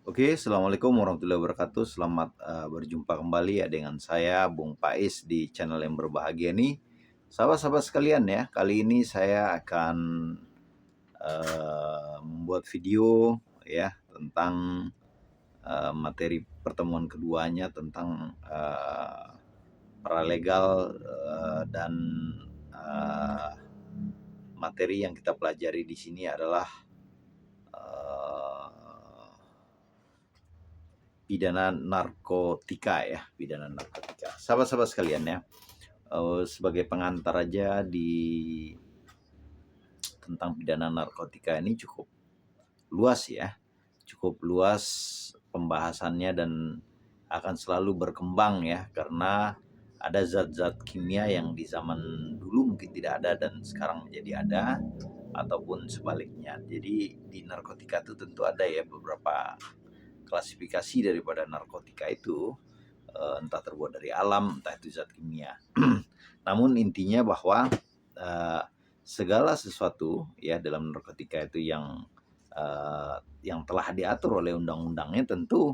Oke, assalamualaikum warahmatullahi wabarakatuh. Selamat berjumpa kembali ya dengan saya, Bung Pais, di channel yang berbahagia ini. Sahabat-sahabat sekalian ya, kali ini saya akan membuat video ya tentang materi pertemuan keduanya tentang paralegal dan eh, materi yang kita pelajari di sini adalah eh, pidana narkotika ya, pidana narkotika. Sahabat-sahabat sekalian ya, sebagai pengantar aja di tentang pidana narkotika ini cukup luas ya, cukup luas pembahasannya dan akan selalu berkembang ya, karena ada zat-zat kimia yang di zaman dulu mungkin tidak ada dan sekarang menjadi ada, ataupun sebaliknya. Jadi di narkotika itu tentu ada ya beberapa klasifikasi daripada narkotika itu, entah terbuat dari alam, entah itu zat kimia. Namun intinya bahwa segala sesuatu ya dalam narkotika itu yang telah diatur oleh undang-undangnya tentu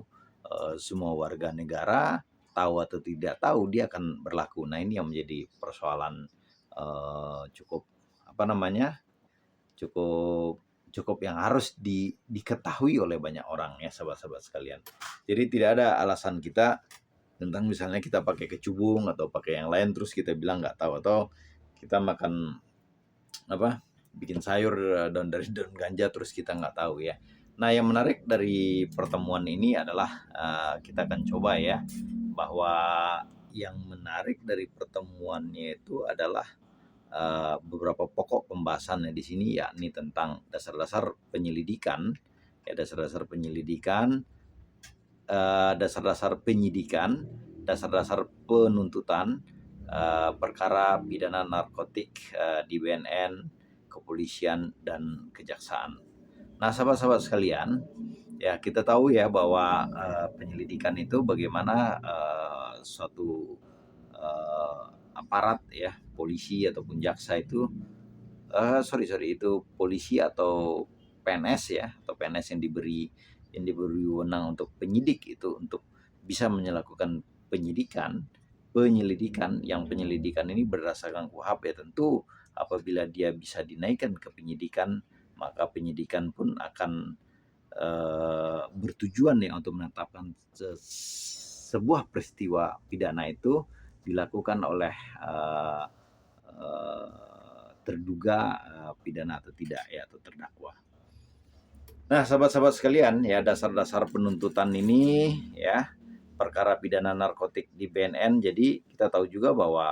semua warga negara tahu atau tidak tahu dia akan berlaku. Nah ini yang menjadi persoalan cukup apa namanya cukup cukup yang harus diketahui oleh banyak orang ya sahabat-sahabat sekalian. Jadi tidak ada alasan kita tentang misalnya kita pakai kecubung atau pakai yang lain terus kita bilang nggak tahu, atau kita makan apa bikin sayur daun dari daun ganja terus kita nggak tahu ya. Nah yang menarik dari pertemuan ini adalah kita akan coba ya bahwa yang menarik dari pertemuannya itu adalah beberapa pokok pembahasannya di sini, yakni tentang dasar-dasar penyelidikan, ya dasar-dasar penyelidikan, dasar-dasar penyidikan, dasar-dasar penuntutan perkara pidana narkotik di BNN, kepolisian dan kejaksaan. Nah, sahabat-sahabat sekalian, ya kita tahu ya bahwa penyelidikan itu bagaimana suatu aparat ya, polisi ataupun jaksa itu sorry itu polisi atau PNS ya, atau PNS yang diberi wewenang untuk penyidik itu untuk bisa melakukan penyelidikan yang penyelidikan ini berdasarkan KUHP ya, tentu apabila dia bisa dinaikkan ke penyidikan, maka penyidikan pun akan bertujuan ya untuk menetapkan sebuah peristiwa pidana itu dilakukan oleh terduga pidana atau tidak ya, atau terdakwa. Nah, sahabat-sahabat sekalian ya, dasar-dasar penuntutan ini ya, perkara pidana narkotik di BNN. Jadi kita tahu juga bahwa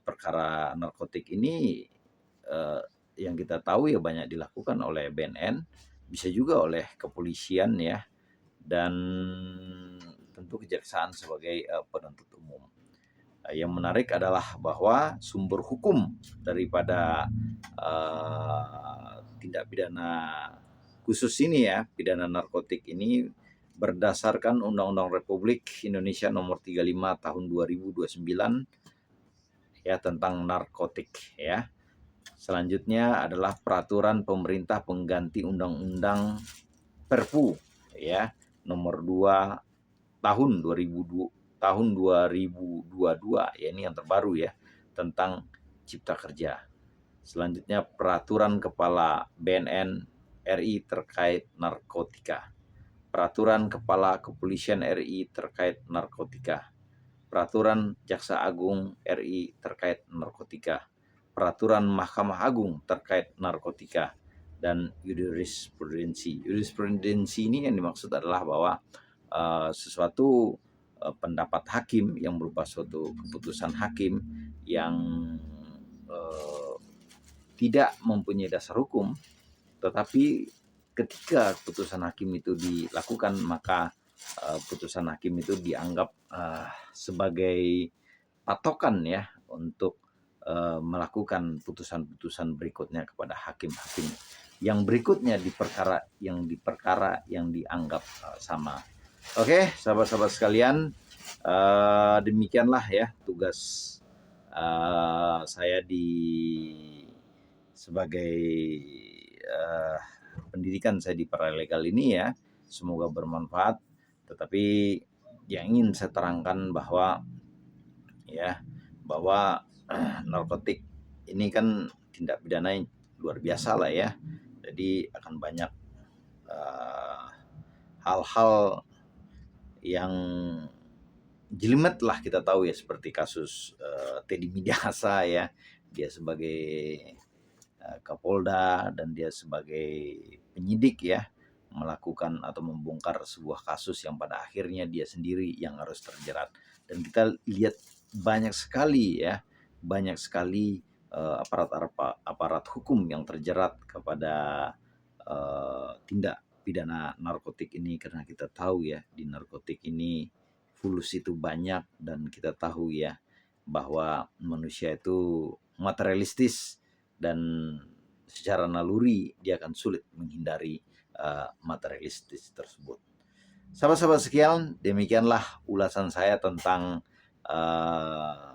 perkara narkotik ini yang kita tahu ya banyak dilakukan oleh BNN, bisa juga oleh kepolisian ya, dan tentu kejaksaan sebagai penuntut umum. Yang menarik adalah bahwa sumber hukum daripada tindak pidana khusus ini ya, pidana narkotik ini berdasarkan Undang-Undang Republik Indonesia Nomor 35 Tahun 2029 ya, tentang narkotik ya. Selanjutnya adalah peraturan pemerintah pengganti Undang-Undang Perpu ya Nomor 2 tahun 2022 ya, ini yang terbaru ya, tentang Cipta Kerja. Selanjutnya peraturan kepala BNN RI terkait narkotika. Peraturan kepala kepolisian RI terkait narkotika. Peraturan Jaksa Agung RI terkait narkotika. Peraturan Mahkamah Agung terkait narkotika, dan jurisprudensi. Jurisprudensi ini yang dimaksud adalah bahwa sesuatu pendapat hakim yang berupa suatu keputusan hakim yang tidak mempunyai dasar hukum, tetapi ketika keputusan hakim itu dilakukan, maka putusan hakim itu dianggap sebagai patokan ya untuk melakukan putusan-putusan berikutnya kepada hakim-hakim yang berikutnya di perkara yang dianggap sama. Oke, sahabat-sahabat sekalian, demikianlah ya tugas saya sebagai pendidikan saya di paralegal ini ya. semoga bermanfaat. Tetapi yang ingin saya terangkan bahwa narkotik ini kan tindak pidana yang luar biasa lah ya. Jadi akan banyak hal-hal yang jelimet lah kita tahu ya, seperti kasus Teddy Minahasa ya, dia sebagai Kapolda dan dia sebagai penyidik ya, melakukan atau membongkar sebuah kasus yang pada akhirnya dia sendiri yang harus terjerat. Dan kita lihat banyak sekali aparat hukum yang terjerat kepada tindak pidana narkotik ini, karena kita tahu ya di narkotik ini fulus itu banyak, dan kita tahu ya bahwa manusia itu materialistis dan secara naluri dia akan sulit menghindari materialistis tersebut. Sahabat-sahabat sekian, demikianlah ulasan saya tentang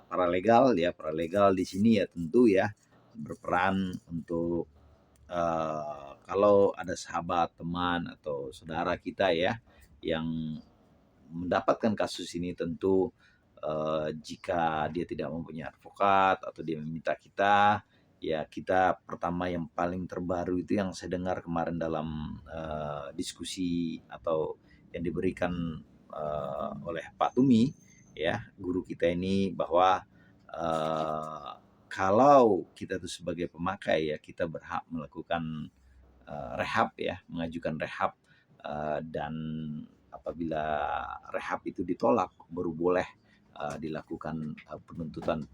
paralegal ya. Paralegal di sini ya tentu ya berperan untuk kalau ada sahabat, teman atau saudara kita ya yang mendapatkan kasus ini, tentu jika dia tidak mempunyai advokat atau dia meminta kita, ya kita pertama yang paling terbaru itu yang saya dengar kemarin dalam diskusi atau yang diberikan oleh Pak Tumi ya, guru kita ini, bahwa kalau kita itu sebagai pemakai ya, kita berhak melakukan rehab ya, mengajukan rehab, dan apabila rehab itu ditolak baru boleh dilakukan penuntutan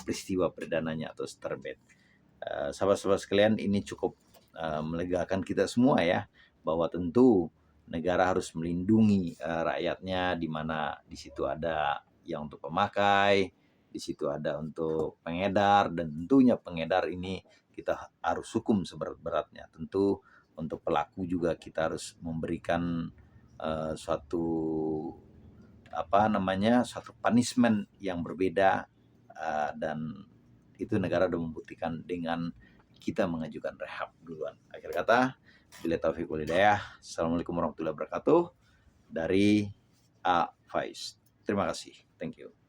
peristiwa perdananya atau sterbet. Sahabat-sahabat sekalian, ini cukup melegakan kita semua ya, bahwa tentu negara harus melindungi rakyatnya, di mana di situ ada yang untuk pemakai, di situ ada untuk pengedar, dan tentunya pengedar ini kita harus hukum seberat-beratnya. Tentu untuk pelaku juga kita harus memberikan suatu punishment yang berbeda, dan itu negara sudah membuktikan dengan kita mengajukan rehab duluan. Akhir kata, billahi taufiq wal hidayah. Assalamualaikum warahmatullahi wabarakatuh. Dari A. Faiz. Terima kasih. Thank you.